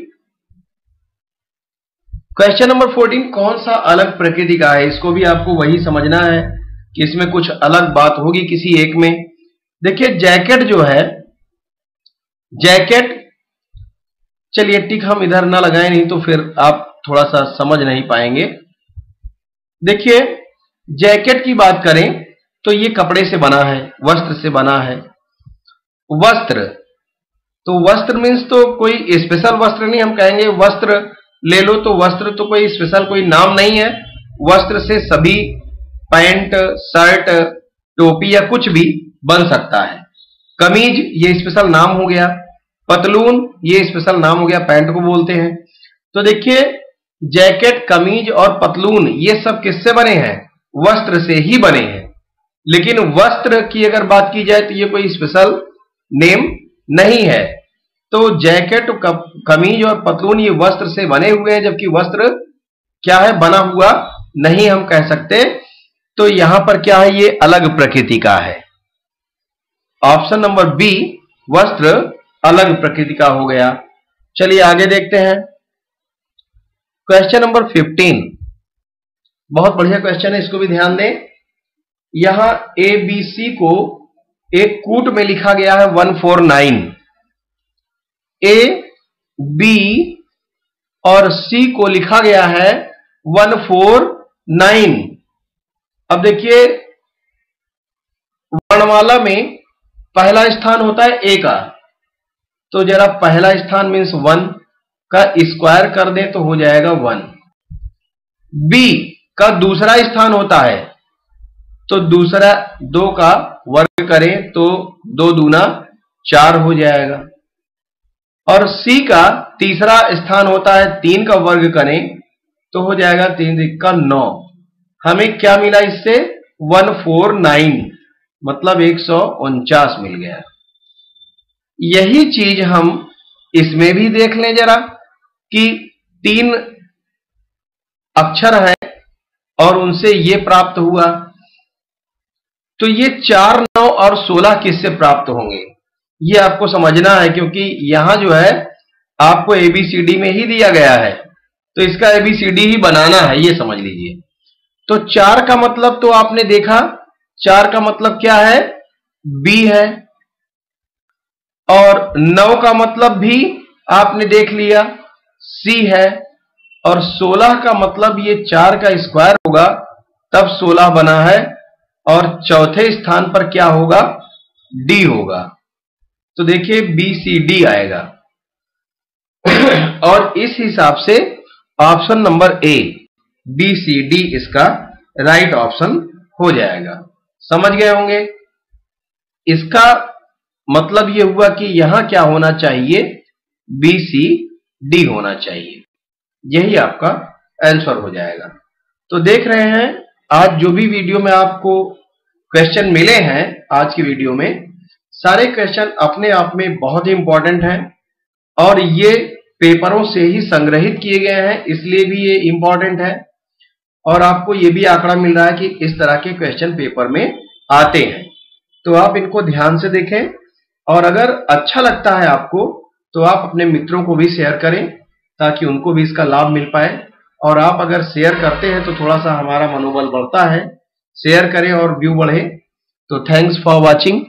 क्वेश्चन नंबर 14 कौन सा अलग प्रकृति का है, इसको भी आपको वही समझना है कि इसमें कुछ अलग बात होगी किसी एक में। देखिए जैकेट जो है, जैकेट, चलिए टिक हम इधर ना लगाएं, नहीं तो फिर आप थोड़ा सा समझ नहीं पाएंगे। देखिए जैकेट की बात करें तो ये कपड़े से बना है, वस्त्र से बना है। वस्त्र, तो वस्त्र मीन्स तो कोई स्पेशल वस्त्र नहीं, हम कहेंगे वस्त्र ले लो, तो वस्त्र तो कोई स्पेशल कोई नाम नहीं है। वस्त्र से सभी पैंट, शर्ट, टोपी या कुछ भी बन सकता है। कमीज ये स्पेशल नाम हो गया, पतलून ये स्पेशल नाम हो गया, पैंट को बोलते हैं। तो देखिए जैकेट, कमीज और पतलून ये सब किससे बने हैं? वस्त्र से ही बने हैं। लेकिन वस्त्र की अगर बात की जाए तो ये कोई स्पेशल नेम नहीं है। तो जैकेट, कमीज और पतलून ये वस्त्र से बने हुए हैं, जबकि वस्त्र क्या है? बना हुआ नहीं हम कह सकते। तो यहां पर क्या है? ये अलग प्रकृति का है। ऑप्शन नंबर बी वस्त्र अलग प्रकृति का हो गया। चलिए आगे देखते हैं क्वेश्चन नंबर 15। बहुत बढ़िया क्वेश्चन है, इसको भी ध्यान दें। यहां ए बी सी को एक कूट में लिखा गया है 149। ए बी और सी को लिखा गया है 149। अब देखिए वर्णमाला में पहला स्थान होता है ए का, तो जरा पहला स्थान मीन्स 1 का स्क्वायर कर दें तो हो जाएगा 1। बी का दूसरा स्थान होता है, तो दूसरा 2 का वर्ग करें तो 2 दूना 4 हो जाएगा। और C का तीसरा स्थान होता है, 3 का वर्ग करें तो हो जाएगा 3 का 9। हमें क्या मिला इससे? 149, मतलब 149 मिल गया। यही चीज हम इसमें भी देख लें जरा कि 3 अक्षर है और उनसे ये प्राप्त हुआ, तो ये 4, 9 और 16 किससे प्राप्त होंगे ये आपको समझना है, क्योंकि यहां जो है आपको ABCD में ही दिया गया है, तो इसका ABCD ही बनाना है, ये समझ लीजिए। तो 4 का मतलब तो आपने देखा, 4 का मतलब क्या है? B है। और 9 का मतलब भी आपने देख लिया, C है। और 16 का मतलब ये 4 का स्क्वायर होगा तब 16 बना है, और चौथे स्थान पर क्या होगा? D होगा। तो देखिए BCD आएगा। और इस हिसाब से ऑप्शन नंबर A BCD इसका राइट ऑप्शन हो जाएगा। समझ गए होंगे? इसका मतलब यह हुआ कि यहां क्या होना चाहिए? BCD होना चाहिए। यही आपका आंसर हो जाएगा। तो देख रहे हैं आज जो भी वीडियो में आपको क्वेश्चन मिले हैं, आज की वीडियो में सारे क्वेश्चन अपने आप में बहुत ही इंपॉर्टेंट हैं और ये पेपरों से ही संग्रहित किए गए हैं, इसलिए भी ये इंपॉर्टेंट है। और आपको ये भी आंकड़ा मिल रहा है कि इस तरह के क्वेश्चन पेपर में आते हैं, तो आप इनको ध्यान से देखें। और अगर अच्छा लगता है आपको तो आप अपने मित्रों को भी शेयर करें ताकि उनको भी इसका लाभ मिल पाए। और आप अगर शेयर करते हैं तो थोड़ा सा हमारा मनोबल बढ़ता है। शेयर करें और व्यू बढ़े। तो थैंक्स फॉर वॉचिंग।